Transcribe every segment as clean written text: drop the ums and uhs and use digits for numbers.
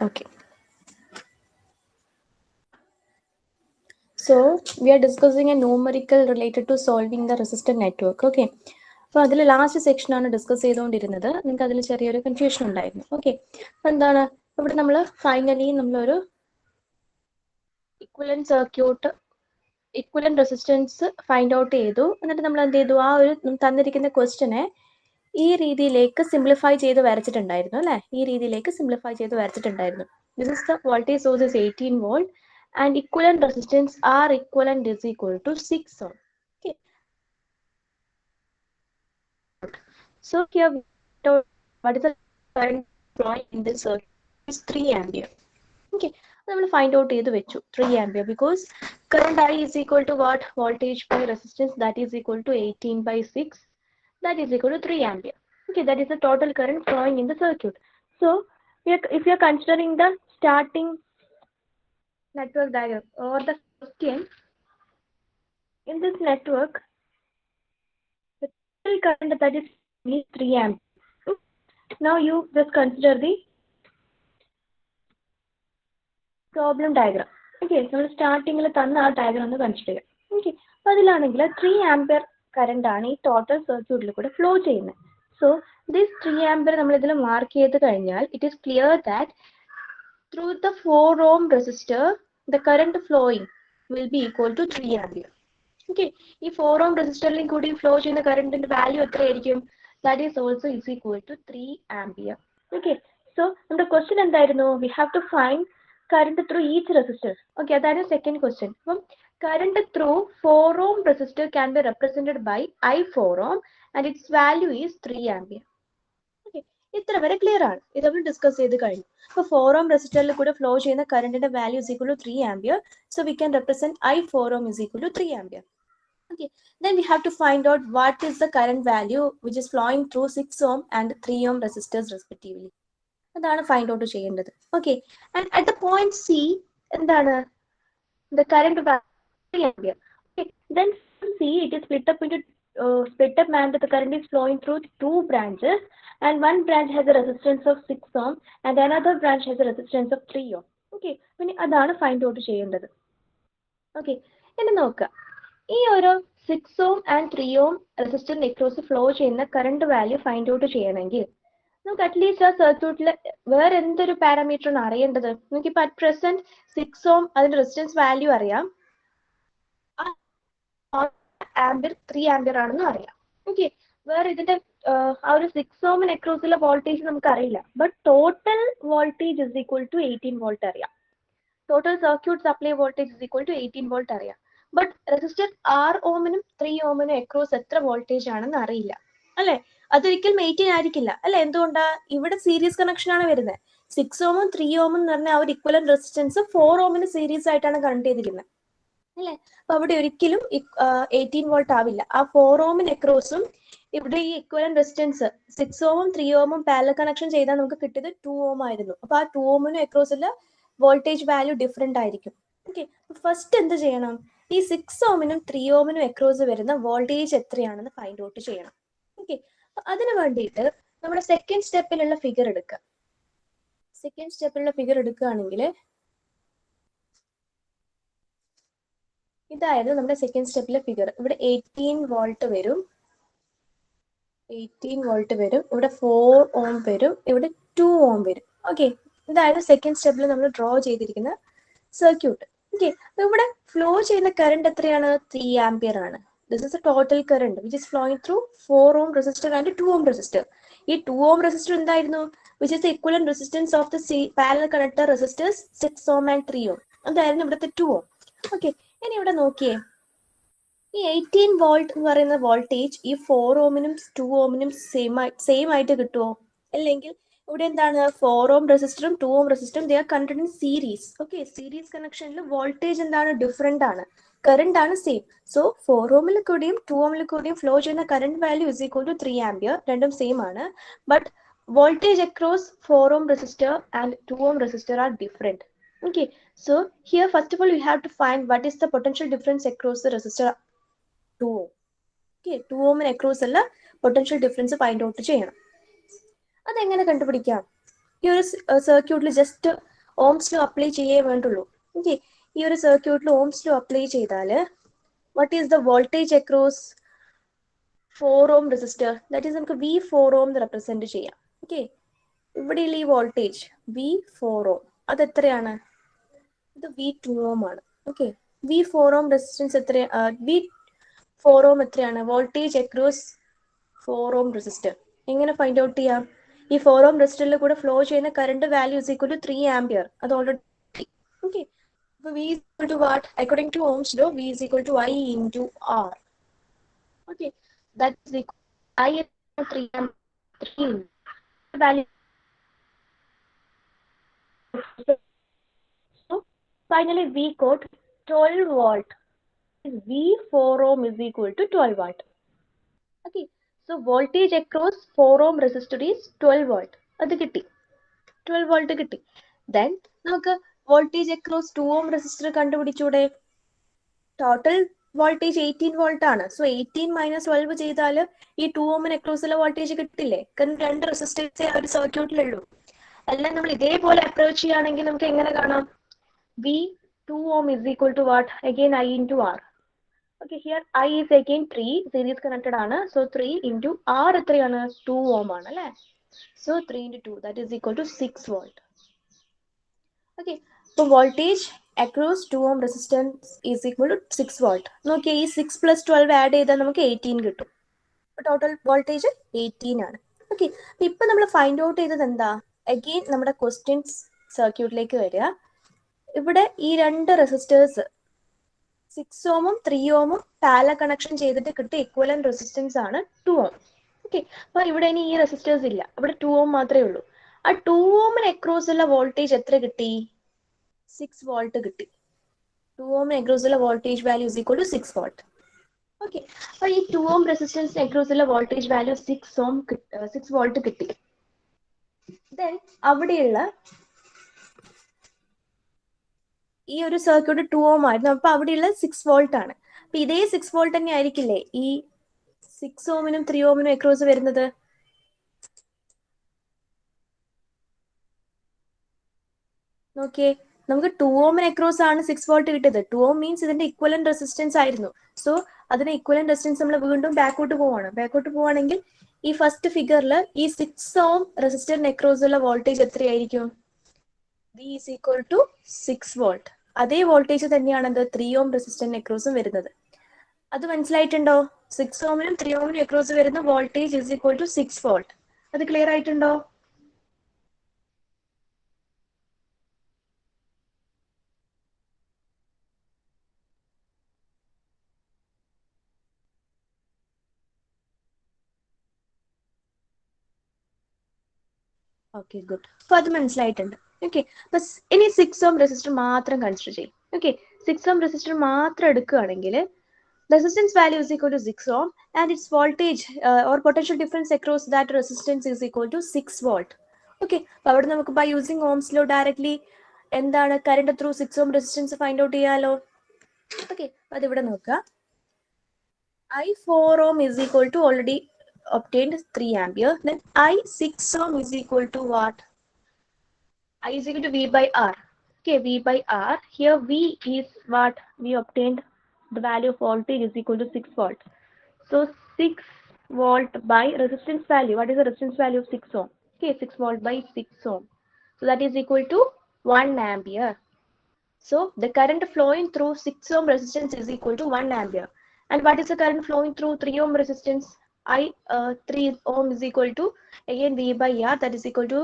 Okay. So we are discussing a numerical related to solving the resistor network. Okay. അപ്പോൾ അതിൽ last സെക്ഷനാണ് discuss ചെയ്തുകൊണ്ടിരുന്നത്. നിങ്ങൾക്ക് അതിൽ ചെറിയൊരു കൺഫ്യൂഷൻ ഉണ്ടായിരുന്നു. ഓക്കെ. അപ്പോൾ എന്താണ് ഇവിടെ നമ്മൾ ഫൈനലി നമ്മളൊരു equivalent circuit equivalent resistance find out ചെയ്തു. എന്നിട്ട് നമ്മൾ എന്ത് ചെയ്തു, ആ ഒരു തന്നിരിക്കുന്ന ക്വസ്റ്റ്യനെ ഈ രീതിയിലേക്ക് സിംപ്ലിഫൈ ചെയ്ത് വരച്ചിട്ടുണ്ടായിരുന്നു അല്ലേ? ഈ രീതിയിലേക്ക് സിംപ്ലിഫൈ ചെയ്ത് വരച്ചിട്ടുണ്ടായിരുന്നു. This is the voltage source is 18 volt and equivalent resistance R equivalent is equal to 6 ohm. Okay. So here what is the current flowing in this circuit is 3 ampere. Okay. We will find out 3 ampere because current I is equal to what? Voltage by resistance, that is equal to 18 by 6, that is equal to 3 ampere. Okay, that is the total current flowing in the circuit. So if you are considering the starting network diagram or the question in this network, the total current that is 3 ampere. Now you just consider the problem diagram. Okay, so starting la thanna aa diagram ഒന്ന് consider ചെയ്യാം. Okay, അപ്പോൾ അതിലാണെങ്കിൽ 3 ampere current ആണ് ഈ total സർക്യൂട്ടിൽ കൂടെ flow ചെയ്യുന്നത്. So this 3 ampere നമ്മൾ ഇതിൽ മാർക്ക് ചെയ്ത് കഴിഞ്ഞാൽ it is clear that through the 4 ohm resistor the current flowing will be equal to 3 ampere. Okay, ഈ 4 ohm റെസിസ്റ്ററിലും കൂടി ഫ്ലോ ചെയ്യുന്ന കറണ്ടിന്റെ വാല്യൂ എത്രയായിരിക്കും? That is also is equal to 3 ampere. Okay, so നമ്മുടെ ക്വസ്റ്റ്യൻ എന്തായിരുന്നു? We have to find current through each resistor. Okay, അതാണ് second question. അപ്പം current through 4 ohm resistor can be represented by I4 ohm and its value is 3 ampere. Okay, ഇത്ര വരെ clear ആണ്. ഇത് നമ്മൾ discuss ചെയ്ത് കഴിഞ്ഞു. അപ്പോൾ 4 ohm റെസിസ്റ്ററിൽ കൂടെ ഫ്ലോ ചെയ്യുന്ന കറണ്ടിന്റെ value is equal to 3 ampere. So we can represent I4 ohm is equal to 3 ampere. Okay, then we have to find out what is the current value which is flowing through 6 ohm and 3 ohm resistors respectively. അതാണ് find out ചെയ്യേണ്ടത്. Okay, and at the point C എന്താണ് the current value 3 ampere. Okay, then C it is split up and the current is flowing through 2 branches and one branch has a resistance of 6 ohm and another branch has a resistance of 3 ohm. Okay, പിന്നെ അതാണ് find out ചെയ്യേണ്ടത്. Okay, ഇനി നോക്കുക, ഈ ഒരു 6 ohm and 3 ohm റെസിസ്റ്ററിന് across flow ചെയ്യുന്ന current value find out ചെയ്യണമെങ്കിൽ നമുക്ക് അറ്റ്ലീസ്റ്റ് ആ സർക്യൂട്ടിൽ വേറെ എന്തൊരു പാരാമീറ്റർ ആണ് അറിയേണ്ടത്? നമുക്കിപ്പോൾ അറ്റ് പ്രസന്റ് 6 ohm അതിന്റെ റെസിസ്റ്റൻസ് വാല്യൂ അറിയാം, ആംബിയർ 3 ആംബിയർ ആണെന്ന് അറിയാം. ഓക്കെ, വേറെ ഇതിന്റെ ആ ഒരു 6 ohമിന് അക്രോസിലെ വോൾട്ടേജ് നമുക്ക് അറിയില്ല. But total voltage is equal to 18 volt അറിയാം. Total circuit supply voltage is equal to 18 volt അറിയാം. ബട്ട് റെസിസ്റ്റർ 6 ohമിനും 3 ohമിനും അക്രോസ് എത്ര വോൾട്ടേജ് ആണെന്ന് അറിയില്ല അല്ലെ? അതൊരിക്കലും 18 ആയിരിക്കില്ല അല്ലെ? എന്തുകൊണ്ടാ? ഇവിടെ സീരീസ് കണക്ഷൻ ആണ് വരുന്നത്. 6 ohമും 3 ohമും എന്ന് പറഞ്ഞാൽ ആ ഒരു ഇക്വലന്റ് റെസിസ്റ്റൻസ് 4 ohമിന് സീരീസ് ആയിട്ടാണ് കണക്ട് ചെയ്തിരിക്കുന്നത് അല്ലെ? അപ്പൊ അവിടെ ഒരിക്കലും 18 വോൾട്ട് ആവില്ല. ആ 4 ohമിന് അക്രോസും ഇവിടെ ഈ ഇക്വലന്റ് റെസിസ്റ്റൻസ് 6 ohമും 3 ohമും പാരലൽ കണക്ഷൻ ചെയ്താൽ നമുക്ക് കിട്ടിയത് 2 ohm ആയിരുന്നു. അപ്പൊ ആ 2 ohമിനും അക്രോസില് വോൾട്ടേജ് വാല്യൂ ഡിഫറെന്റ് ആയിരിക്കും. ഓക്കെ, ഫസ്റ്റ് എന്ത് ചെയ്യണം? ഈ 6 ohമിനും 3 ohമിനും അക്രോസ് വരുന്ന വോൾട്ടേജ് എത്രയാണെന്ന് ഫൈൻഡ് ഔട്ട് ചെയ്യണം. ഓക്കെ, അതിന് വേണ്ടിയിട്ട് നമ്മുടെ സെക്കൻഡ് സ്റ്റെപ്പിലുള്ള ഫിഗർ എടുക്കുക. സെക്കൻഡ് സ്റ്റെപ്പിലുള്ള ഫിഗർ എടുക്കുകയാണെങ്കിൽ ഇതായിരുന്നു നമ്മുടെ സെക്കൻഡ് സ്റ്റെപ്പിലെ ഫിഗർ. ഇവിടെ 18 വോൾട്ട് വരും, 18 വോൾട്ട് വരും, ഇവിടെ 4 ohm വരും, ഇവിടെ 2 ohm വരും. ഓക്കെ, ഇതായിരുന്നു സെക്കൻഡ് സ്റ്റെപ്പിൽ നമ്മൾ ഡ്രോ ചെയ്തിരിക്കുന്ന സർക്യൂട്ട്. ഓക്കെ, ഇവിടെ ഫ്ലോ ചെയ്യുന്ന കറണ്ട് എത്രയാണ്? 3 ആംപിയർ ആണ്. This is the total current which is flowing through 4 ohm resistor and 2 ohm resistor. ഈ 2 ohm resistor എന്തായിരുന്നു? Which is the equivalent resistance of the parallel connector resistors 6 ohm and 3 ohm. അതായിരുന്നു ഇവിടുത്തെ 2 ohm. Okay, ഇനി ഇവിടെ നോക്കിയേ, ഈ 18 volt എന്ന് പറയുന്ന വോൾട്ടേജ് ഈ 4 ohമിനും 2 ohമിനും സെയിം ആയിട്ട് കിട്ടുമോ? അല്ലെങ്കിൽ ഇവിടെ എന്താണ്? 4 ohm റെസിസ്റ്ററും 2 ohm റെസിസ്റ്ററും they are connected in series. Okay, series കണക്ഷനിൽ വോൾട്ടേജ് എന്താണ്? ഡിഫറെന്റ് ആണ്, കറണ്ട് ആണ് സെയിം. സോ 4 ohമിൽ കൂടിയും 2 ohമിൽ കൂടിയും ഫ്ലോ ചെയ്യുന്ന current value is equal to 3 ampere. രണ്ടും സെയിം ആണ്. But voltage across 4 ohm resistor and 2 ohm resistor are different. Okay, so here first of all we have to find what is the potential difference across the resistor 2 ohm. Okay, 2 ohമിന് across ഉള്ള potential difference find out ചെയ്യണം. അതെങ്ങനെ കണ്ടുപിടിക്കാം? ഈ ഒരു സർക്യൂട്ടിൽ just Ohm's law apply ചെയ്യേ വേണ്ടുള്ളൂ. Okay, ഈ ഒരു സർക്യൂട്ടിൽ ഓംസ് ലോ അപ്ലൈ ചെയ്താൽ what is the voltage across 4 ohm resistor? That is നമുക്ക് V4 ohm റെപ്രസെന്റ് ചെയ്യാം. ഓക്കെ, ഇവിടെയുള്ള ഈ വോൾട്ടേജ് V4 ohm അത് എത്രയാണ്? ഇത് V2 ohm ആണ്. Okay, V4 ohm resistance V4 ohm എത്രയാണ്? Voltage across 4 ohm resistor. എങ്ങനെ ഫൈൻഡ് ഔട്ട് ചെയ്യാം? ഈ 4 ohm റെസിസ്റ്ററിൽ കൂടെ ഫ്ലോ ചെയ്യുന്ന current value is equal to 3 ampere. അത് already okay. So V is equal to what? According to Ohm's law, V is equal to I into R. Okay, that's equal to I is 3 value. So finally, V got 12 volt. V4 ohm is equal to 12 volt. Okay, so voltage across 4 ohm resistor is 12 volt. അത് കിട്ടി, 12 volt കിട്ടി. Then നമുക്ക് voltage across 2 ohm resistor കണ്ടുപിടിച്ചൂടെ? Total voltage 18 volt ആണ്. So 18 minus 12 ചെയ്താൽ ഈ 2 ഓമിന് അക്രോസുള്ള voltage കിട്ടില്ലേ? കാരണം 2 റെസിസ്റ്റൻസേ ആ ഒരു സർക്യൂട്ടിലുള്ളൂ. അല്ല, നമ്മൾ ഇതേപോലെ അപ്രോച്ച് ചെയ്യുകയാണെങ്കിൽ നമുക്ക് എങ്ങനെ കാണാം? V2 ohm is equal to what? Again I into R. Okay, here I is again 3, series connected ആണ്. So 3 into R എത്രയാണ്? 2 ohm ആണ് അല്ലേ? So 3 into 2, that is equal to 6 volt. Okay, so voltage across 2 ohm resistance is equal to 6 volt. നോക്കിയേ, ഈ 6 plus 12 add ചെയ്താൽ നമുക്ക് 18 കിട്ടും. Total voltage 18 ആണ്. ഓക്കെ, ഇപ്പൊ നമ്മൾ ഫൈൻഡ് ഔട്ട് ചെയ്തത് എന്താ? അഗെയിൻ നമ്മുടെ ക്വസ്റ്റ്യൻസ് സർക്യൂട്ടിലേക്ക് വരിക. ഇവിടെ ഈ രണ്ട് റെസിസ്റ്റേഴ്സ് 6 ഓമും 3 ഓമും പാരലൽ കണക്ഷൻ ചെയ്തിട്ട് കിട്ടിയ ഇക്വലന്റ് റെസിസ്റ്റൻസ് ആണ് 2 ഓം. ഓക്കെ, അപ്പൊ ഇവിടെ ഇനി ഈ റെസിസ്റ്റേഴ്സ് ഇല്ല, ഇവിടെ 2 ഓം മാത്രമേ ഉള്ളൂ. ആ 2 ഓമിന് അക്രോസ് ഉള്ള വോൾട്ടേജ് എത്ര കിട്ടി? 6 വോൾട്ട് കിട്ടി. 2 ഓമിന് അക്രോസ് ഉള്ള voltage value is equal to 6 volt. Okay, അപ്പൊ ഈ 2 ഓം റെസിസ്റ്റൻസിന് അക്രോസ് ഉള്ള വോൾട്ടേജ് വാല്യൂ 6 വോൾട്ട് കിട്ടി. ദെൻ അവിടെയുള്ള ഈ ഒരു സർക്യൂട്ട് 2 ഓം ആയിരുന്നു, അപ്പൊ അവിടെയുള്ള 6 വോൾട്ട് ആണ്. അപ്പൊ ഇതേ 6 വോൾട്ട് തന്നെ ആയിരിക്കില്ലേ ഈ 6 ഓമിനും 3 ഓമിനും അക്രോസ് വരുന്നത്? നോക്കിയേ, നമുക്ക് 2 ഓമിന് അക്രോസ് ആണ് 6 വോൾട്ട് കിട്ടിയത്. 2 ഓം മീൻസ് ഇതിന്റെ ഇക്വലന്റ് റെസിസ്റ്റൻസ് ആയിരുന്നു. സോ അതിന് ഇക്വലന്റ് റെസിസ്റ്റൻസ് നമ്മൾ വീണ്ടും ബാക്കോട്ട് പോവാണെങ്കിൽ ഈ ഫസ്റ്റ് ഫിഗറിൽ ഈ 6 ഓം റെസിസ്റ്ററിന് അക്രോസ് ഉള്ള വോൾട്ടേജ് എത്രയായിരിക്കും? V is equal to 6 volt. അതേ വോൾട്ടേജ് തന്നെയാണ് എന്ത് 3 ഓം റെസിസ്റ്ററിന് അക്രോസും വരുന്നത്. അത് മനസ്സിലായിട്ടുണ്ടോ? 6 ഓമിനും 3 ഓമിനും അക്രോസ് വരുന്ന voltage is equal to 6 volt. അത് ക്ലിയർ ആയിട്ടുണ്ടോ? Okay, good. അപ്പൊ അത് മനസ്സിലായിട്ടുണ്ട്. ഓക്കെ, അപ്പൊ ഇനി 6 ഓം റെസിസ്റ്റർ മാത്രം കൺസിഡർ ചെയ്യും. ഓക്കെ, 6 ഓം റെസിസ്റ്റർ മാത്രം എടുക്കുകയാണെങ്കിൽ resistance value is equal to 6 ohm and its voltage or potential difference across that resistance is equal to 6 volt. Okay, അപ്പോൾ അവിടെ നമുക്ക് by using Ohm's law directly എന്താണ് current through 6 ohm resistance find out ചെയ്യാലോ. Okay, അത് ഇവിടെ നോക്കുക. I4 ohm is equal to already obtained 3 ampere. Then I6 ohm is equal to what? I is equal to V by R. Okay, V by R. Here V is what we obtained. The value of voltage is equal to 6 volt. So 6 volt by resistance value. What is the resistance value of 6 ohm? Okay, 6 volt by 6 ohm. So that is equal to 1 ampere. So the current flowing through 6 ohm resistance is equal to 1 ampere. And what is the current flowing through 3 ohm resistance? 3 ohm is equal to again V by R, that is equal to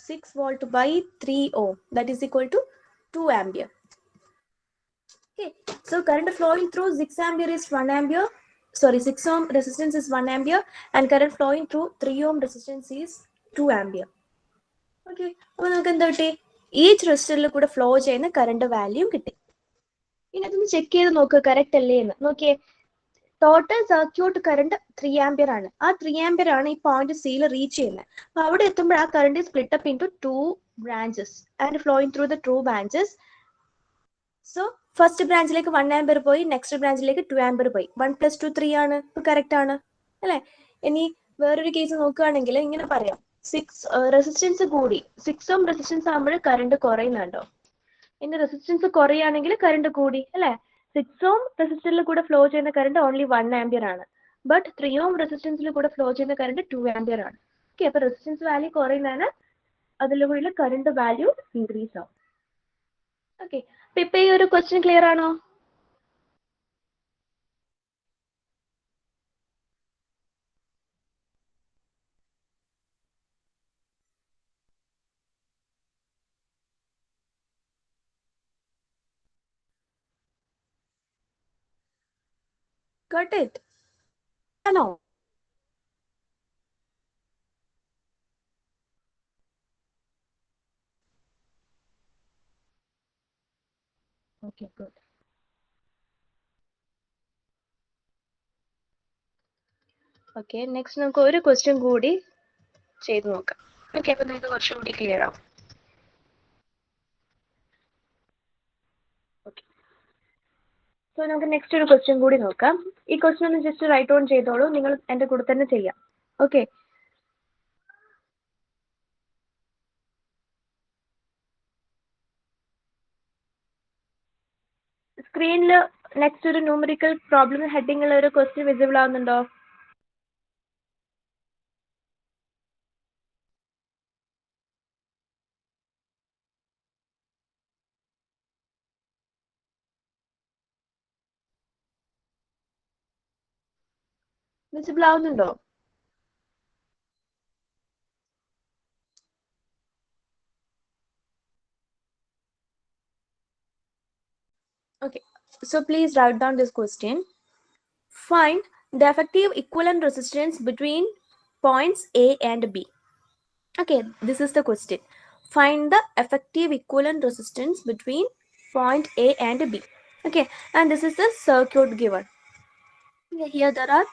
6 volt by 3 ohm, that is equal to 2 ampere. Okay, so current flowing through 6 ampere is 1 ampere. Sorry, 6 ohm resistance is 1 ampere and current flowing through 3 ohm resistance is 2 ampere. Okay, അപ്പോൾ നമുക്ക് എന്താ കിട്ടി? Each റെസിസ്റ്ററിൽ കൂടെ flow ചെയ്യുന്ന current value കിട്ടി. ഇനി അതൊന്ന് ചെക്ക് ചെയ്ത് നോക്കുക കറക്റ്റ് അല്ലേ എന്ന്. നോക്കിയേ, ടോട്ടൽ സർക്യൂട്ട് കറണ്ട് 3 ആംപിയർ ആണ്. ആ 3 ആംപിയർ ആണ് ഈ പോയിന്റ് സിയിൽ റീച്ച് ചെയ്യുന്നത്. അപ്പൊ അവിടെ എത്തുമ്പോൾ ആ current split up into 2 branches and flowing through the 2 branches. So first ബ്രാഞ്ചിലേക്ക് 1 ആംപിയർ പോയി, നെക്സ്റ്റ് ബ്രാഞ്ചിലേക്ക് 2 ആംപിയർ പോയി. 1 + 2 3 ആണ്, ഇപ്പൊ കറക്റ്റ് ആണ് അല്ലെ? ഇനി വേറൊരു കേസ് നോക്കുകയാണെങ്കിൽ ഇങ്ങനെ പറയാം, റെസിസ്റ്റൻസ് കൂടി 6 ഓം റെസിസ്റ്റൻസ് ആകുമ്പോൾ കറണ്ട് കുറയുന്നുണ്ടോ? ഇനി റെസിസ്റ്റൻസ് കുറയുകയാണെങ്കിൽ കറണ്ട് കൂടി അല്ലേ? 6 ഓം റെസിസ്റ്ററിൽ കൂടെ ഫ്ലോ ചെയ്യുന്ന കറണ്ട് ഓൺലി 1 ആംപിയർ ആണ്. ബട്ട് 3 ഓം റെസിസ്റ്റൻസിൽ കൂടെ ഫ്ലോ ചെയ്യുന്ന കറണ്ട് 2 ആംപിയർ ആണ്. ഓക്കെ, അപ്പൊ റെസിസ്റ്റൻസ് വാല്യൂ കുറയുന്നതിന് അതിലൂടെ കറണ്ട് വാല്യൂ ഇൻക്രീസ് ആവും. ഓക്കെ, അപ്പൊ ഇപ്പൊ ഈ ഒരു ക്വസ്റ്റ്യൻ ക്ലിയർ ആണോ? Got it? ആണോ? Okay, good. ഓക്കെ, നെക്സ്റ്റ് നമുക്ക് ഒരു ക്വസ്റ്റ്യൻ കൂടി ചെയ്ത് നോക്കാം. ഓക്കെ, അപ്പൊ നിങ്ങൾക്ക് കുറച്ചും കൂടി ക്ലിയർ ആവും. ഓക്കെ, സോ നമുക്ക് നെക്സ്റ്റ് ഒരു ക്വസ്റ്റ്യൻ കൂടി നോക്കാം. ഈ ക്വസ്റ്റ്യൻ ഒന്ന് ജസ്റ്റ് റൈറ്റ് ഓൺ ചെയ്തോളൂ, നിങ്ങൾ എൻ്റെ കൂടെ തന്നെ ചെയ്യാം. ഓക്കെ, സ്ക്രീനിൽ നെക്സ്റ്റ് ഒരു ന്യൂമറിക്കൽ പ്രോബ്ലം ഹെഡിങ് ഉള്ള ഒരു ക്വസ്റ്റ്യൻ വിസിബിൾ ആവുന്നുണ്ടോ? വിസിബിൾ ആവുന്നുണ്ടോ? Okay, so please write down this question. Find the effective equivalent resistance between points A and B. Okay, this is the question. Find the effective equivalent resistance between point A and B. Okay, and this is the circuit given. Okay, here there are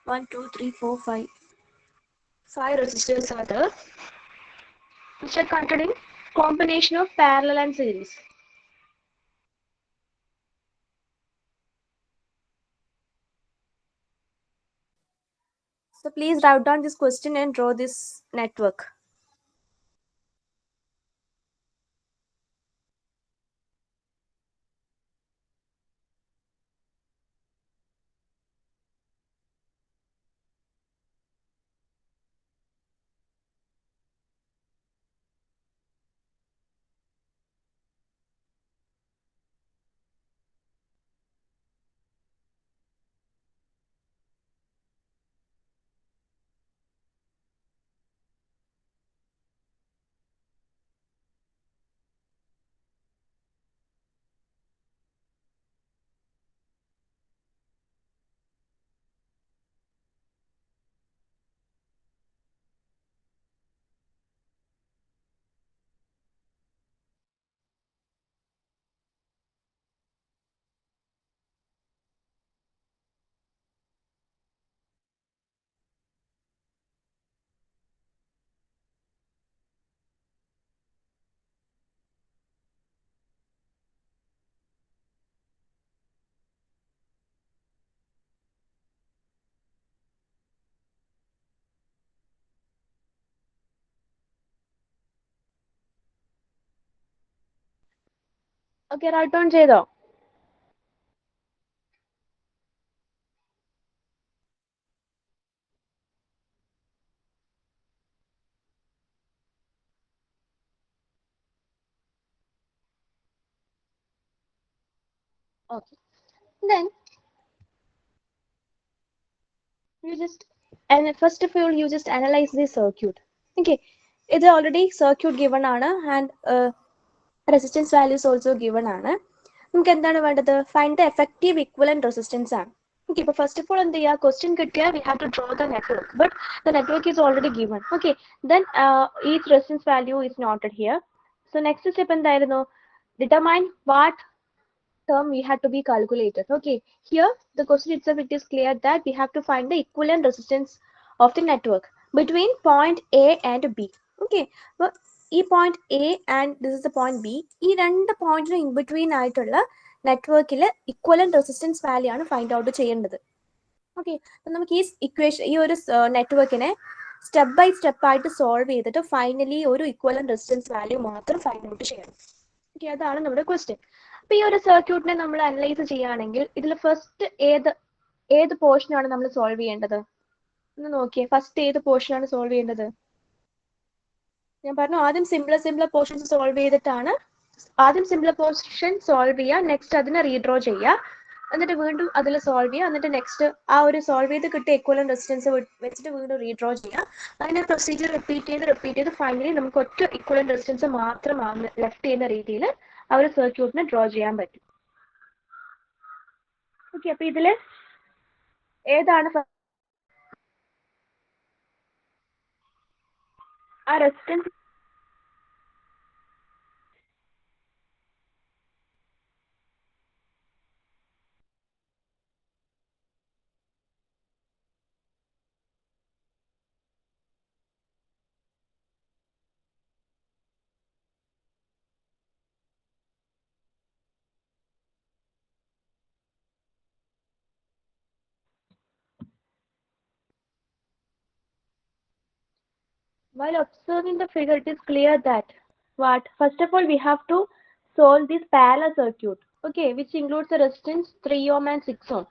1, 2, 3, 4, 5. 5 resistors are there, which are containing combination of parallel and series. So please write down this question and draw this network. Okay, write down ചെയ്തോ? Okay, then you just, and first of all you just analyze the circuit. Okay, it's already circuit given ആണ് and resistance values also given ആണ്. നമുക്ക് എന്താണ് വേണ്ടത്? Find the effective equivalent resistance ആണ്. Okay, but first of all എന്ത് ചെയ്യുക? Question കിട്ടിയാൽ we have to draw the network, but the network is already given. Okay, then each resistance value is noted here. So next step എന്തായിരുന്നു? Determine what term we had to be calculated. Okay, here the question itself, it is clear that we have to find the equivalent resistance of the network between point A and B. Okay, well, ഈ point A and this is the point B, ഈ രണ്ട് പോയിന്റിന് in between ആയിട്ടുള്ള നെറ്റ്വർക്കിലെ equivalent resistance value ആണ് find out ചെയ്യേണ്ടത്. Okay, അപ്പം നമുക്ക് ഈ ഇക്വേഷൻ, ഈ ഒരു നെറ്റ്വർക്കിനെ സ്റ്റെപ്പ് ബൈ സ്റ്റെപ്പ് ആയിട്ട് സോൾവ് ചെയ്തിട്ട് ഫൈനലി ഒരു ഇക്വലന്റ് റെസിസ്റ്റൻസ് വാല്യൂ മാത്രം ഫൈൻഡ് ഔട്ട് ചെയ്യണം. ഓക്കെ, അതാണ് നമ്മുടെ ക്വസ്റ്റ്യൻ. അപ്പൊ ഈ ഒരു സർക്യൂട്ടിനെ നമ്മൾ അനലൈസ് ചെയ്യുകയാണെങ്കിൽ ഇതിൽ ഫസ്റ്റ് ഏത് പോർഷൻ ആണ് നമ്മൾ സോൾവ് ചെയ്യേണ്ടത്? ഒന്ന് നോക്കിയേ, ഫസ്റ്റ് ഏത് പോർഷൻ ആണ് സോൾവ് ചെയ്യേണ്ടത്? ഞാൻ പറഞ്ഞു ആദ്യം സിംപ്ലർ പോർഷൻസ് സോൾവ് ചെയ്തിട്ടാണ്, ആദ്യം സിംപ്ലർ പോർഷൻ സോൾവ് ചെയ്യുക, നെക്സ്റ്റ് അതിനെ റീഡ്രോ ചെയ്യുക, എന്നിട്ട് വീണ്ടും അതിൽ സോൾവ് ചെയ്യുക, എന്നിട്ട് നെക്സ്റ്റ് ആ ഒരു സോൾവ് ചെയ്ത് കിട്ടിയ ഇക്വലന്റ് റെസിസ്റ്റൻസ് വെച്ചിട്ട് വീണ്ടും റീഡ്രോ ചെയ്യുക. അങ്ങനെ പ്രൊസീജിയർ റിപ്പീറ്റ് ചെയ്ത് ഫൈനലി നമുക്ക് ഒറ്റ ഇക്വലന്റ് റെസിസ്റ്റൻസ് മാത്രം ലെഫ്റ്റ് ചെയ്യുന്ന രീതിയിൽ ആ ഒരു സർക്യൂട്ടിനെ ഡ്രോ ചെയ്യാൻ പറ്റും. ഓക്കെ, അപ്പൊ ഇതില് ഏതാണ് ആ resistance? While observing the figure, it is clear that what? First of all, we have to solve this parallel circuit, okay, which includes the resistance 3 ohm and 6 ohm.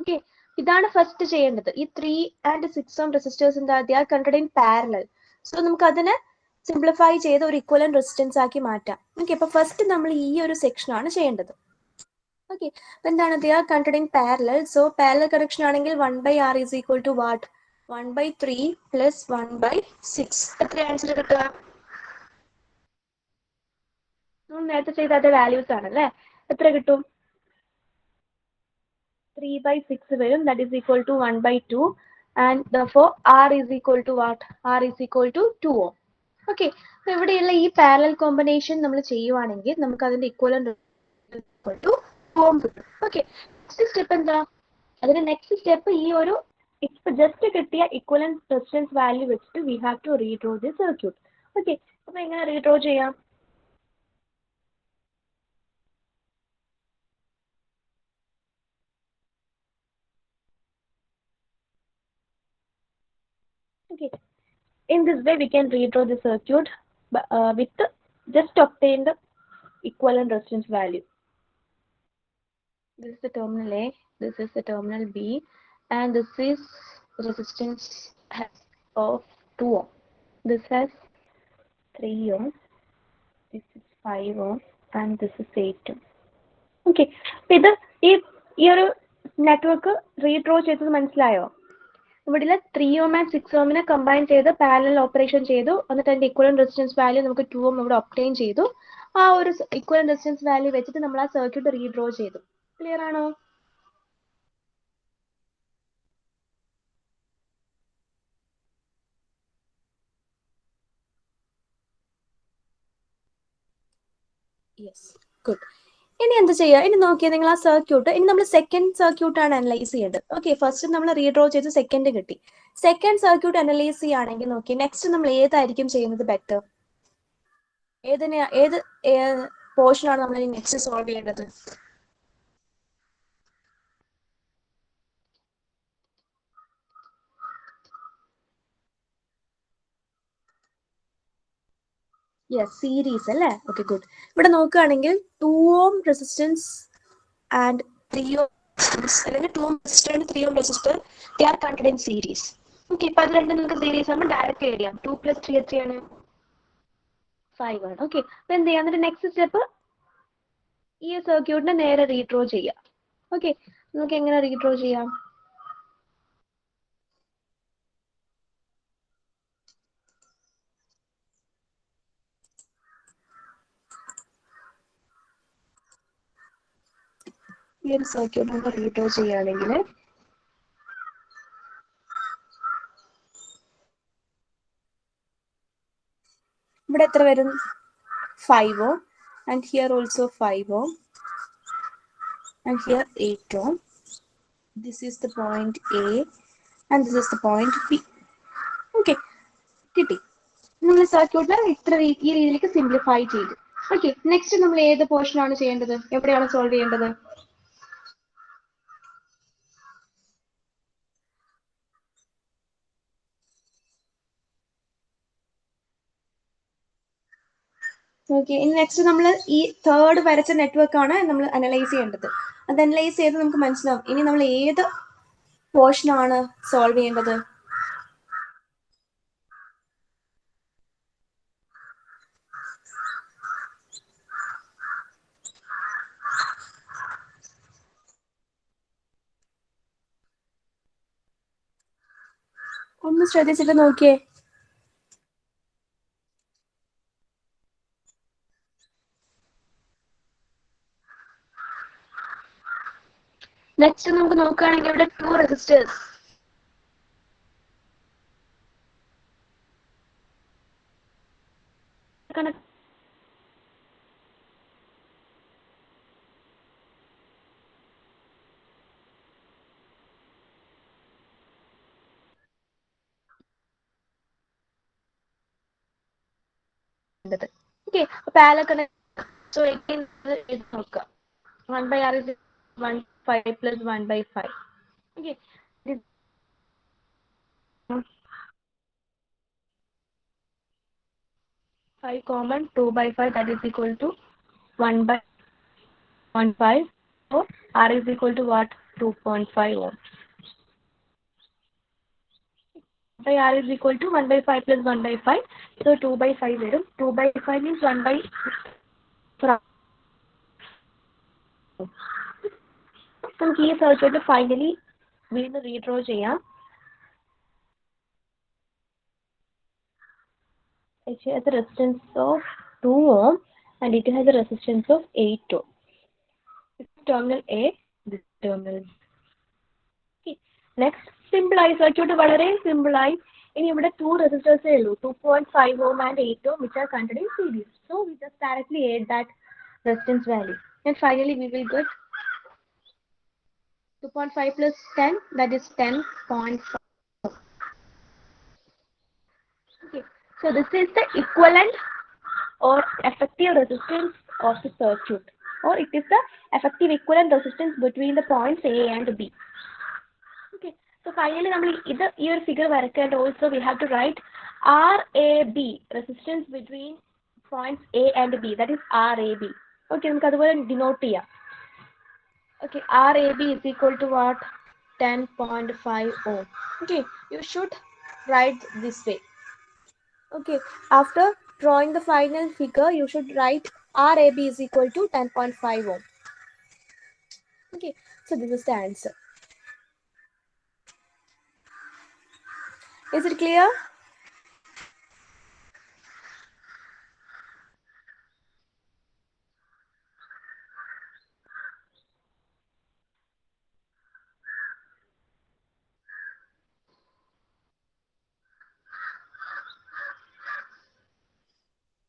Okay, ഇതാണ് first ചെയ്യേണ്ടത്. ഈ 3 and 6 ohm resistors they are connected in parallel. So നമുക്ക് അതിനെ simplify ചെയ്ത് ഒരു equivalent resistance ആക്കി മാറ്റാം. Okay, അപ്പൊ ഫസ്റ്റ് നമ്മൾ ഈ ഒരു സെക്ഷൻ ആണ് ചെയ്യേണ്ടത്. ഓക്കെ, അപ്പൊ എന്താണ്? they are connected in parallel. So parallel connection ആണെങ്കിൽ 1/R is equal to what? 1/3 plus 1/6. എത്ര ആൻസർ കിട്ടുക? നേരത്തെ ചെയ്ത അതേ വാല്യൂസ് ആണല്ലേ. എത്ര കിട്ടും? 3/6 വരും. That is equal to 1/2, and therefore R is equal to what? R is equal to 2 ohm. Okay, അപ്പൊ ഇവിടെയുള്ള ഈ പാരലൽ കോമ്പിനേഷൻ നമ്മൾ ചെയ്യുവാണെങ്കിൽ നമുക്ക് അതിന്റെ ഇക്വലന്റ് equal to 2 ohm കിട്ടും. ഓക്കെ, നെക്സ്റ്റ് സ്റ്റെപ്പ് എന്താ? അതിന്റെ നെക്സ്റ്റ് സ്റ്റെപ്പ് ഈ ഒരു ഇപ്പൊ ജസ്റ്റ് കിട്ടിയ ഇക്വലന്റ് റെസിസ്റ്റൻസ് വാല്യൂ വെച്ചിട്ട് we have to redraw the circuit. Okay, അപ്പൊ എങ്ങനെ റീഡ്രോ ചെയ്യാം? Okay, in this way we can redraw the circuit with just obtain the equivalent resistance value. This is the terminal A, this is the terminal B, and this is resistance of 2 ohm. This has 3 ohm, this is 5 ohm, and this is 8 ohm. Okay, ഇത് ഈ ഒരു network redraw ചെയ്തത് മനസ്സിലായോ? ഇവിടെ 3 ohm and 6 ohമിനെ combine ചെയ്ത് parallel operation ചെയ്തു, എന്നിട്ട് അതിന്റെ ഇക്വലന്റ് റെസിസ്റ്റൻസ് വാല്യൂ നമുക്ക് 2 ohm ഇവിടെ ഒബ്റ്റെയിൻ ചെയ്തു. ആ ഒരു ഇക്വലന്റ് റെസിസ്റ്റൻസ് വാല്യൂ വെച്ചിട്ട് നമ്മൾ ആ സർക്യൂട്ട് റീഡ്രോ ചെയ്തു. ക്ലിയർ ആണോ? Yes, good. ഇനി എന്ത് ചെയ്യുക? ഇനി നോക്കിയാൽ നിങ്ങൾ ആ സർക്യൂട്ട്, ഇനി നമ്മൾ സെക്കൻഡ് സർക്യൂട്ട് ആണ് അനലൈസ് ചെയ്യേണ്ടത്. ഓക്കെ, ഫസ്റ്റ് നമ്മൾ റീഡ്രോ ചെയ്ത് സെക്കൻഡ് കിട്ടി. സെക്കൻഡ് സർക്യൂട്ട് അനലൈസ് ചെയ്യുകയാണെങ്കിൽ നോക്കി നെക്സ്റ്റ് നമ്മൾ ഏതായിരിക്കും ചെയ്യുന്നത് ബെറ്റർ? ഏത് പോർഷൻ ആണ് നമ്മൾ നെക്സ്റ്റ് സോൾവ് ചെയ്യേണ്ടത്? യെസ്, സീരീസ് അല്ലേ. Okay, good. ഇവിടെ നോക്കുകയാണെങ്കിൽ 2 ohm resistance and 3 ohm resistance, അല്ലെങ്കിൽ 2 ohm resistor and 3 ohm resistor they are connected in series. Okay, ഇപ്പൊ അത് രണ്ടും നിങ്ങൾക്ക് സീരീസ് ആകുമ്പോൾ ഡയറക്റ്റ് എഴുതാം. 2 + 3 എത്രയാണ്? 5 ആണ്. ഓക്കെ, അപ്പൊ എന്ത് ചെയ്യാം? എന്നിട്ട് നെക്സ്റ്റ് സ്റ്റെപ്പ് ഈ സർക്യൂട്ടിനെ നേരെ റീഡ്രോ ചെയ്യാം. ഓക്കെ, നമുക്ക് എങ്ങനെ റീഡ്രോ ചെയ്യാം? ഈ ഒരു സർക്യൂട്ട് നമ്മൾ റീഡ്രോ ചെയ്യുകയാണെങ്കിൽ ഇവിടെ എത്ര വരും? 5 ohm, and here also 5 ohm, and here 8 ohm. This is the point A, and this is the point B. Okay, കിട്ടി. നമ്മൾ സർക്യൂട്ടിനെ ഈ രീതിയിലേക്ക് സിംപ്ലിഫൈ ചെയ്തു. ഓക്കെ, നെക്സ്റ്റ് നമ്മൾ ഏത് പോർഷൻ ആണ് ചെയ്യേണ്ടത്? എവിടെയാണ് സോൾവ് ചെയ്യേണ്ടത്? ഓക്കെ, ഇനി നെക്സ്റ്റ് നമ്മൾ ഈ തേർഡ് വരച്ച നെറ്റ്വർക്ക് ആണ് നമ്മൾ അനലൈസ് ചെയ്യേണ്ടത്. അത് അനലൈസ് ചെയ്ത് നമുക്ക് മനസ്സിലാവും ഇനി നമ്മൾ ഏത് പോർഷൻ ആണ് സോൾവ് ചെയ്യേണ്ടത്. ഒന്ന് ശ്രദ്ധിച്ചിട്ട് നോക്കിയേ. നെക്സ്റ്റ് നമുക്ക് നോക്കുകയാണെങ്കിൽ ഇവിടെ 2 resistors okay, parallel connect. So ഇത് നോക്കാം. 1/r is 1/5 plus 1/5. Okay. 5 common, 2/5, that is equal to 1/1/5. So R is equal to what? 2.5 ohm. By R is equal to 1/5 plus 1/5. So 2/5 വരും. 2/5 means 1/5. നമുക്ക് ഈ സർക്യൂട്ട് ഫൈനലി വീണ്ടും redraw ചെയ്യാം. It has a resistance of 2 ohm and it has a resistance of 8 ohm. This is terminal A, this is terminal B. Okay. Next, simple ആയി circuit വളരെ simple ആയി. ഇനി ഇവിടെ 2 resistors ഉള്ളൂ, 2.5 ohm and 8 ohm, which are connected in series. So we just directly add that resistance value and finally we will get 2.5 plus 10, that is 10.5. Okay. So this is the equivalent or effective resistance of the circuit, or it is the effective equivalent resistance between the points A and B. Okay. So finally നമ്മൾ ഇത് ഈ ഒരു figure വരയ്ക്കേണ്ട. Also we have to write RAB, resistance between points A and B, that is RAB. Okay, നമുക്ക് അതുപോലെ denote ചെയ്യാം. Okay, RAB is equal to what? 10.5 ohm. Okay, you should write this way. Okay, after drawing the final figure, you should write RAB is equal to 10.5 ohm. Okay, so this is the answer. Is it clear?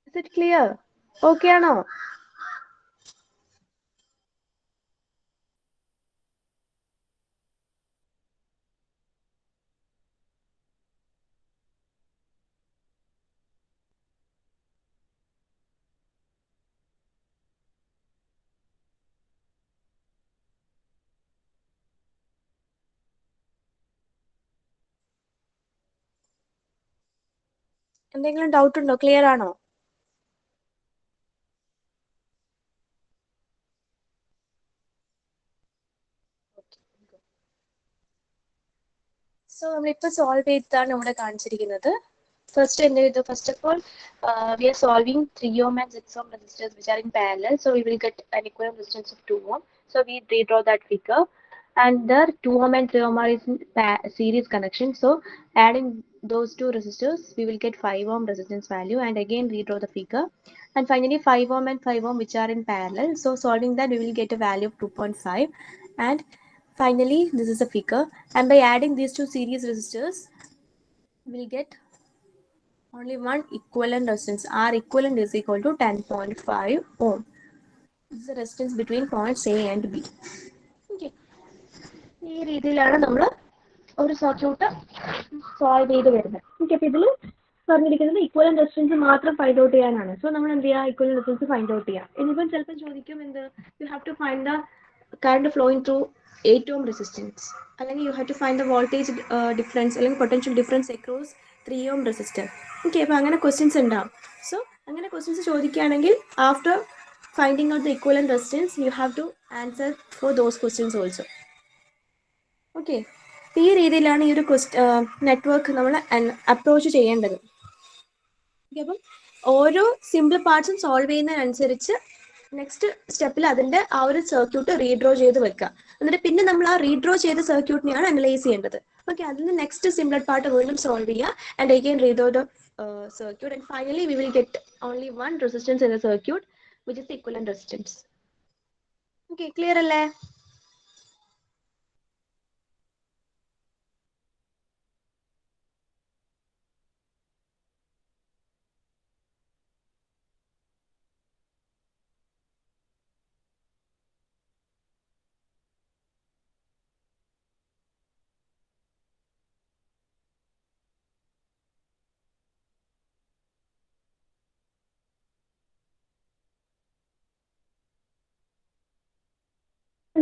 Is it clear? Okay or no? എന്തെങ്കിലും doubt ഉണ്ടോ? Clear ആണോ? So നമ്മളിപ്പോൾ solve ചെയ്താണ് ഇവിടെ കാണിച്ചിരിക്കുന്നത്. First of all, we are solving 3 ohm and 6 ohm resistors which are in parallel. So we will get an equivalent resistance of 2 ohm. So we redraw that figure. And there 2 ohm and 3 ohm are in series connection. So adding those two resistors, we will get 5 ohm resistance value. And again redraw the figure. And finally 5 ohm and 5 ohm which are in parallel. So solving that, we will get a value of 2.5. And finally this is a figure. And by adding these two series resistors, we'll get only one equivalent resistance. R equivalent is equal to 10.5 ohm. This is the resistance between points A and B. Okay. ഈ രീതിയിലാണ് നമ്മൾ ഒരു circuit solve ചെയ്ത് വരുന്നത്. Okay, അപ്പോൾ ഇതിൽ പറഞ്ഞിരിക്കുന്നത് equivalent resistance മാത്രം ഫൈൻഡ് ഔട്ട് ചെയ്യാനാണ്. സോ നമ്മൾ എന്ത് ചെയ്യുക? ഇക്വലന്റ് റെസിസ്റ്റൻസ് ഫൈൻഡ് ഔട്ട് ചെയ്യാം. ഇനിയിപ്പം ചിലപ്പോൾ ചോദിക്കും എന്ത്, you have to find the current flowing through 8 ohm resistance, അല്ലെങ്കിൽ you have to find the voltage difference അല്ലെങ്കിൽ potential difference across 3 ohm resistor. Okay, അപ്പോൾ അങ്ങനെ ക്വസ്റ്റ്യൻസ് ഉണ്ടാവും. സോ അങ്ങനെ ക്വസ്റ്റ്യൻസ് ചോദിക്കുകയാണെങ്കിൽ after finding out the equivalent resistance you have to answer for those questions also. Okay, ഈ രീതിയിലാണ് ഈ ഒരു നെറ്റ്വർക്ക് നമ്മൾ അപ്രോച്ച് ചെയ്യേണ്ടത്. അപ്പം ഓരോ സിമ്പിൾ പാർട്സും സോൾവ് ചെയ്യുന്നതിനനുസരിച്ച് നെക്സ്റ്റ് സ്റ്റെപ്പിൽ അതിന്റെ ആ ഒരു സർക്യൂട്ട് റീഡ്രോ ചെയ്ത് വെക്കുക. എന്നിട്ട് പിന്നെ നമ്മൾ ആ റീഡ്രോ ചെയ്ത സർക്യൂട്ടിനെയാണ് അനലൈസ് ചെയ്യേണ്ടത്. ഓക്കെ, അതിന് നെക്സ്റ്റ് സിമ്പിൾ പാർട്ട് വീണ്ടും സോൾവ് ചെയ്യുക and again redraw the circuit, and finally we will get only one resistance in the circuit, which is the equivalent resistance. Okay, clear alle?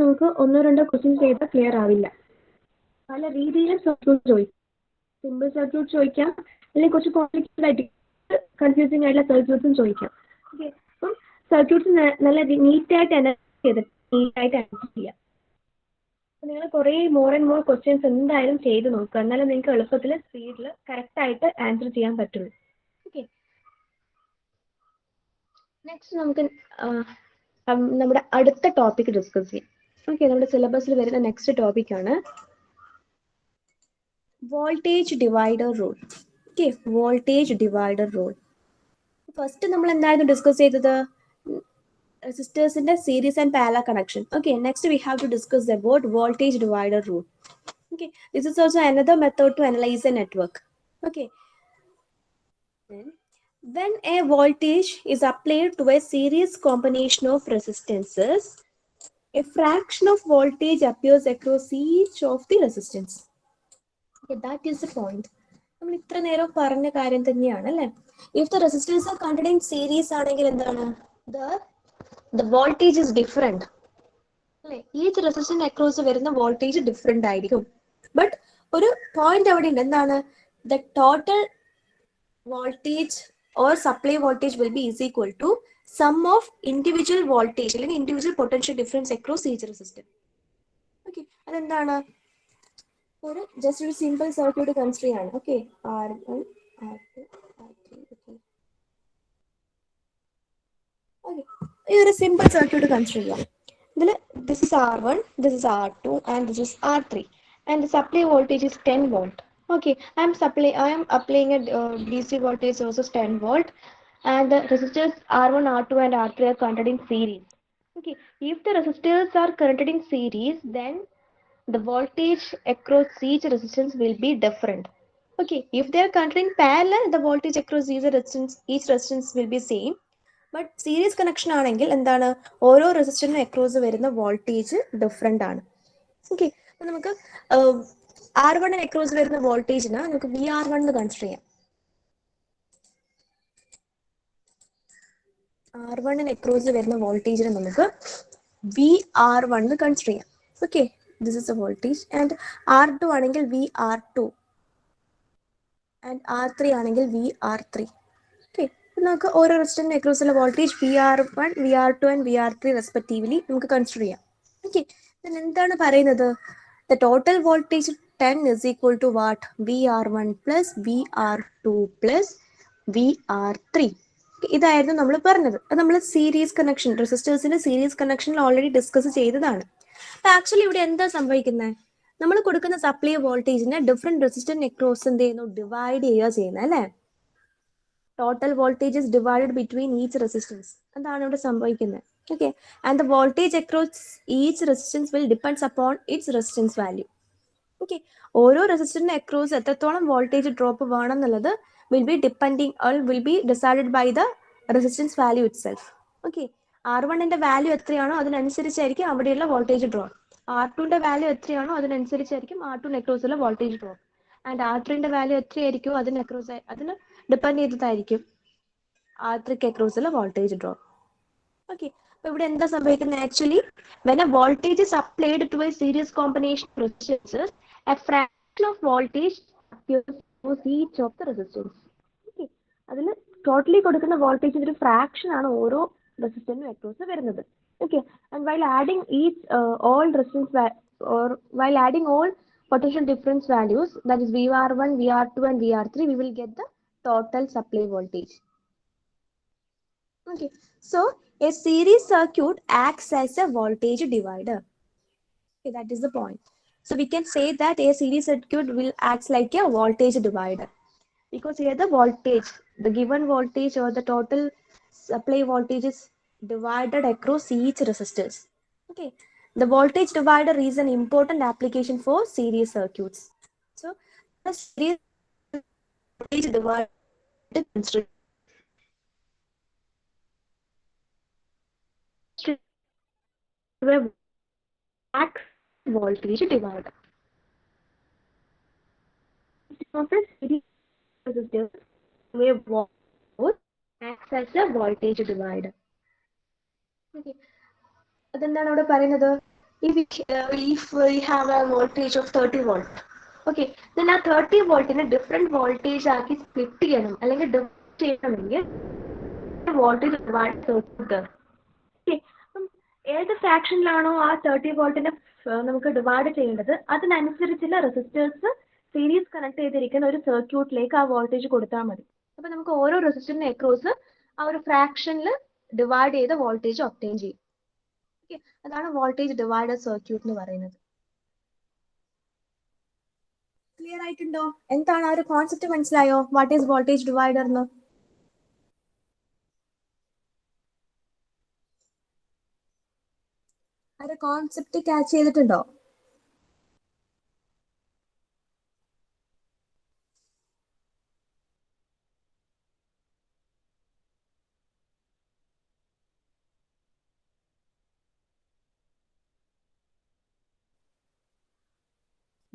നമുക്ക് ഒന്നോ രണ്ടോ question ചെയ്താൽ clear ആവില്ല. പല രീതിയിൽ സർക്യൂട്ട് ചോദിക്കും. സിമ്പിൾ സർക്യൂട്ട് ചോദിക്കാം, അല്ലെങ്കിൽ കുറച്ച് കോംപ്ലിക്കേറ്റഡ് ആയിട്ട് കൺഫ്യൂസിംഗ് ആയിട്ടുള്ള സർക്യൂട്ട്സും ചോദിക്കാം. ഓക്കെ, അപ്പം സർക്യൂട്ട്സ് നല്ല നീറ്റായിട്ട് നീറ്റായിട്ട് ആൻസർ ചെയ്യാം. നിങ്ങൾ കുറേ മോർ ആൻഡ് മോർ ക്വസ്റ്റ്യൻസ് എന്തായാലും ചെയ്ത് നോക്കുക, എന്നാലും നിങ്ങൾക്ക് എളുപ്പത്തിൽ സ്പീഡിൽ കറക്റ്റായിട്ട് ആൻസർ ചെയ്യാൻ പറ്റുള്ളൂ. ഓക്കെ, നെക്സ്റ്റ് നമുക്ക് നമ്മുടെ അടുത്ത ടോപ്പിക് ഡിസ്കസ് ചെയ്യാം. ഓക്കെ, നമ്മുടെ സിലബസിൽ വരുന്ന നെക്സ്റ്റ് ടോപ്പിക്കാണ് voltage divider rule. Okay, voltage divider rule. First നമ്മൾ എന്തായിരുന്നു ഡിസ്കസ് ചെയ്തത്? റെസിസ്റ്റേഴ്സിന്റെ series and parallel connection. Okay, next we have to discuss about voltage divider rule. Okay, this is also another method to analyze a network. Okay, when a voltage is applied to a series combination of resistances, a fraction of voltage appears across each of the resistance. Okay, that is the point. നമ്മൾ ഇത്ര നേരം പറഞ്ഞ കാര്യം തന്നെയാണ് അല്ലേ? If the resistors are contained in series ആണെങ്കിൽ എന്താണ്? The voltage is different. Each resistance across വരുന്ന വോൾട്ടേജ് ഡിഫറെന്റ് ആയിരിക്കും. ബട്ട് ഒരു പോയിന്റ് അവിടെ ഉണ്ട്, എന്താണ്? The total voltage or supply voltage will be is equal to sum of individual voltage അല്ലെങ്കിൽ individual potential difference across each resistor. Okay, അതെന്താണ്? ഒരു just ഒരു സിമ്പിൾ സർക്യൂട്ട് കൺസിഡർ ചെയ്യാണ്. Okay, R1 R2 R3. Okay, ഈ ഒരു simple circuit consider ചെയ്യാം. ഇതിൽ this is R1, this is R2 and this is R3, and the supply voltage is 10 volt. Okay, I am applying a DC voltage source is 10 volt, and the resistors R1, R2 and R3 are connected in series. Okay, if the resistors are connected in series, then the voltage across each resistance will be different. Okay, if they are connected in parallel, the voltage across each resistance will be same. But series connection ആണെങ്കിൽ എന്താണ്? ഓരോ റെസിസ്റ്ററിനും across വരുന്ന voltage different ആണ്. Okay, അപ്പം നമുക്ക് R1 across വരുന്ന വോൾട്ടേജിന് നമുക്ക് VR1 എന്ന് കൺസിഡർ ചെയ്യാം. R1 അക്രോസ് വരുന്ന വോൾട്ടേജിന് നമുക്ക് VR1 എന്ന് കൺസിഡർ ചെയ്യാം. Okay, this is A voltage. And R2 ആണെങ്കിൽ VR2 ആൻഡ് R3 ആണെങ്കിൽ VR3. ഓക്കെ, നമുക്ക് ഓരോ റെസിസ്റ്ററിന്റെ അക്രോസുള്ള voltage VR1, VR2 and VR3 respectively നമുക്ക് കൺസിഡർ ചെയ്യാം. ഓക്കെ, ഇതിന് എന്താണ് പറയുന്നത്? The total voltage 10 is equal to what? VR1 plus VR2 plus VR3. ഇതായിരുന്നു നമ്മൾ പറഞ്ഞത്. അത് നമ്മൾ സീരീസ് കണക്ഷൻ, റെസിസ്റ്റേഴ്സിന്റെ സീരീസ് കണക്ഷനിൽ ഓൾറെഡി ഡിസ്കസ് ചെയ്തതാണ്. അപ്പൊ ആക്ച്വലി ഇവിടെ എന്താ സംഭവിക്കുന്നത്? നമ്മൾ കൊടുക്കുന്ന സപ്ലൈ വോൾട്ടേജിനെ ഡിഫറെന്റ് റെസിസ്റ്ററിന്റെ അക്രോസ് എന്ത് ചെയ്യുന്നു? ഡിവൈഡ് ചെയ്യുക ചെയ്യുന്നത് അല്ലേ? Total voltage is divided between each resistance. അതാണ് ഇവിടെ സംഭവിക്കുന്നത്. Okay, and the voltage across each resistance will depends upon it's resistance value. Okay, ഓരോ റെസിസ്റ്ററിന്റെ അക്രോസ് എത്രത്തോളം വോൾട്ടേജ് ഡ്രോപ്പ് വേണം എന്നുള്ളത് will be decided by the resistance value itself. Okay, R1ന്റെ value എത്രയാണോ അതിനനുസരിച്ചായിരിക്കും അവിടെയുള്ള വോൾട്ടേജ് ഡ്രോപ്പ്. R2ന്റെ വാല്യൂ എത്രയാണോ അതിനനുസരിച്ചായിരിക്കും R2 അക്രോസുള്ള വോൾട്ടേജ് ഡ്രോപ്പ്. ആൻഡ് R3ന്റെ വാല്യൂ എത്രയായിരിക്കും അതിന് ഡിപ്പെൻഡ് ചെയ്തതായിരിക്കും R3 അക്രോസുള്ള വോൾട്ടേജ് ഡ്രോപ്പ്. ഓക്കെ, അപ്പൊ ഇവിടെ എന്താ സംഭവിക്കുന്നത്? Actually when a voltage is applied to a series combination of resistors, a fraction of voltage appears across each of the resistors. Okay, അതിൽ ടോട്ടലി കൊടുക്കുന്ന വോൾട്ടേജിന്റെ ഒരു ഫ്രാക്ഷൻ ആണ് ഓരോ റെസിസ്റ്ററിനും അക്രോസ് വരുന്നത്. Okay, and while adding each all resistance or while adding all potential difference values, that is VR1, VR2 and VR3, we will get the total supply voltage. Okay, so a series circuit acts as a voltage divider. Okay, that is the point. So we can say that a series circuit will act like a voltage divider, because here the voltage, the given voltage or the total supply voltage is divided across each resistors. Okay, the voltage divider is an important application for series circuits. So the series voltage divider acts voltage divider. Of a series resistor, wave acts as a voltage divider. Okay. അതെന്താണ് അവിടെ പറയുന്നത്? If we have a voltage of 30 volt, okay, then ആ 30 വോൾട്ടിനെ different voltage ആക്കി split ചെയ്യണം അല്ലെങ്കിൽ divide ചെയ്യണമെങ്കിൽ voltage divide circuit. Okay, അപ്പം ഏത് ഫ്രാക്ഷനിലാണോ ആ 30 വോൾട്ടിനെ നമുക്ക് ഡിവൈഡ് ചെയ്യേണ്ടത് അതിനനുസരിച്ചുള്ള റെസിസ്റ്റേഴ്സ് സീരീസ് കണക്ട് ചെയ്തിരിക്കുന്ന ഒരു സർക്യൂട്ടിലേക്ക് ആ വോൾട്ടേജ് കൊടുത്താൽ മതി. അപ്പൊ നമുക്ക് ഓരോ റെസിസ്റ്ററിന്റെ അക്രോസ് ആ ഒരു ഫ്രാക്ഷനിൽ ഡിവൈഡ് ചെയ്ത വോൾട്ടേജ് ഒബ്റ്റെയിൻ ചെയ്യും. ഓക്കെ, അതാണ് വോൾട്ടേജ് ഡിവൈഡർ സർക്യൂട്ട് എന്ന് പറയുന്നത്. ക്ലിയർ ആയിട്ടുണ്ടോ? എന്താണ് ആ ഒരു കോൺസെപ്റ്റ് മനസ്സിലായോ? വാട്ട് ഈസ് വോൾട്ടേജ് ഡിവൈഡർ എന്ന്? ആ ഒരു കോൺസെപ്റ്റ് ക്യാച്ച് ചെയ്തിട്ടുണ്ടോ?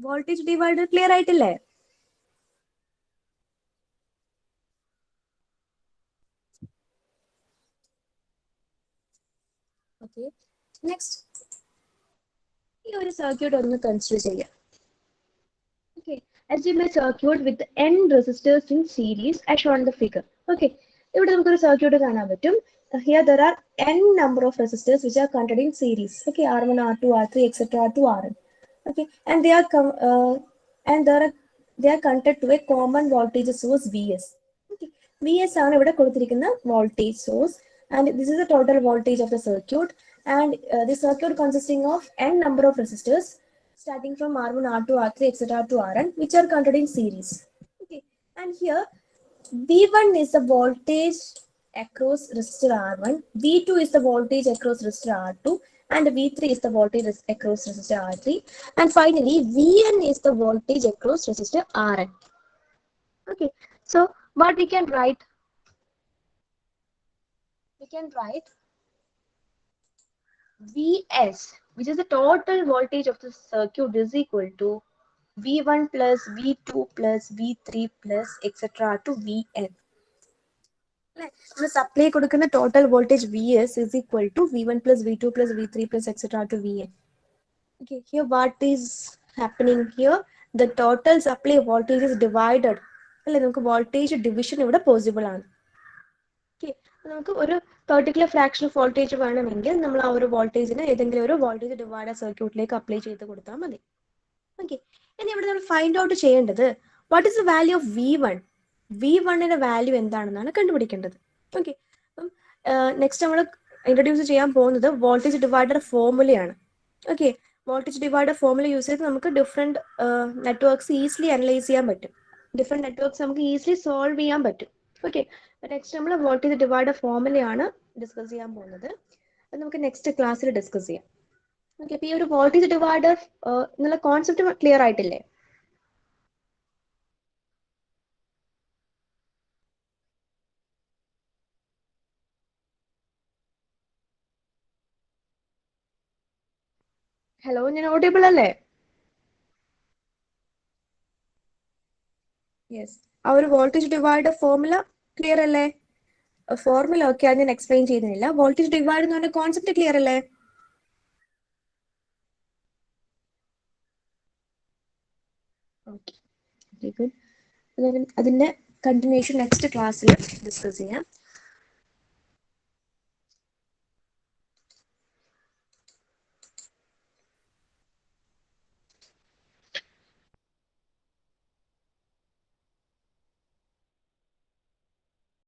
വോൾട്ടേജ് ഡിവൈഡർ ക്ലിയർ ആയിട്ടില്ലേ? ഓക്കെ, നെക്സ്റ്റ് ഈ ഒരു സർക്യൂട്ട് ഒന്ന് കൺസിഡർ ചെയ്യാം. Okay, assume a circuit with n resistors in series as shown in the figure. Okay, ഇവിടെ നമുക്കൊരു സർക്യൂട്ട് കാണാൻ പറ്റും. Here there are n number of resistors which are connected in series. Okay, R1, R2, R3, etc. to Rn. Okay, and they are connected to a common voltage source Vs. Okay, Vs ആണ് ഇവിടെ കൊടുത്തിരിക്കുന്ന voltage source, and this is the total voltage of the circuit, and the circuit consisting of n number of resistors starting from R1, R2, R3, etc. to Rn, which are connected in series. Okay, and here V1 is the voltage across resistor R1, V2 is the voltage across resistor R2, and V3 is the voltage across resistor R3, and finally Vn is the voltage across resistor Rn. Okay, so what we can write? We can write Vs, which is the total voltage of the circuit, is equal to V1 plus V2 plus V3 plus etc. to Vn. Supply കൊടുക്കുന്ന total voltage Vs is equal to V1 plus V2 plus V3 plus etc. to Vn. Okay, here what is happening here? The total supply voltage is divided. അല്ലെ, നമുക്ക് voltage division ഇവിടെ possible ആണ്. Okay, നമുക്ക് ഒരു particular fraction of voltage വേണമെങ്കിൽ നമ്മൾ ആ ഒരു വോൾട്ടേജിന് ഏതെങ്കിലും ഒരു വോൾട്ടേജ് ഡിവൈഡർ സർക്യൂട്ടിലേക്ക് അപ്ലൈ ചെയ്ത് കൊടുത്താൽ മതി. ഓക്കെ, ഇനി ഇവിടെ നമ്മൾ ഫൈൻഡ് ഔട്ട് ചെയ്യേണ്ടത് what is the value of V1. V1ന്റെ വാല്യൂ എന്താണെന്നാണ് കണ്ടുപിടിക്കേണ്ടത്. ഓക്കെ, അപ്പം നെക്സ്റ്റ് നമ്മൾ ഇൻട്രൊഡ്യൂസ് ചെയ്യാൻ പോകുന്നത് വോൾട്ടേജ് ഡിവൈഡർ ഫോർമുലയാണ്. Okay, voltage divider formula use ചെയ്ത് നമുക്ക് ഡിഫറെന്റ് നെറ്റ്വർക്ക്സ് ഈസിലി അനലൈസ് ചെയ്യാൻ പറ്റും. ഡിഫറെന്റ് നെറ്റ്വർക്ക്സ് നമുക്ക് ഈസിലി സോൾവ് ചെയ്യാൻ പറ്റും. ഓക്കെ, നെക്സ്റ്റ് നമ്മൾ വോൾട്ടേജ് ഡിവൈഡർ ഫോർമുലയാണ് ഡിസ്കസ് ചെയ്യാൻ പോകുന്നത്. അത് നമുക്ക് നെക്സ്റ്റ് ക്ലാസ്സിൽ ഡിസ്കസ് ചെയ്യാം. ഓക്കെ, അപ്പൊ ഈ ഒരു വോൾട്ടേജ് ഡിവൈഡർ എന്നുള്ള കോൺസെപ്റ്റ് ക്ലിയർ ആയിട്ടില്ലേ? ഹലോ, ഞാൻ ഓഡിയബിൾ അല്ലേ? യെസ്, ആ ഒരു വോൾട്ടേജ് ഡിവൈഡർ ഫോർമുല ക്ലിയർ അല്ലേ? ഫോർമുല ഓക്കെ, അത് ഞാൻ എക്സ്പ്ലെയിൻ ചെയ്യുന്നില്ല. വോൾട്ടേജ് ഡിവൈഡ് എന്ന് പറഞ്ഞ കോൺസെപ്റ്റ് ക്ലിയർ അല്ലേ? Okay, very good. അതിന്റെ കണ്ടിന്യൂഷൻ നെക്സ്റ്റ് ക്ലാസ്സിൽ ഡിസ്കസ് ചെയ്യാം.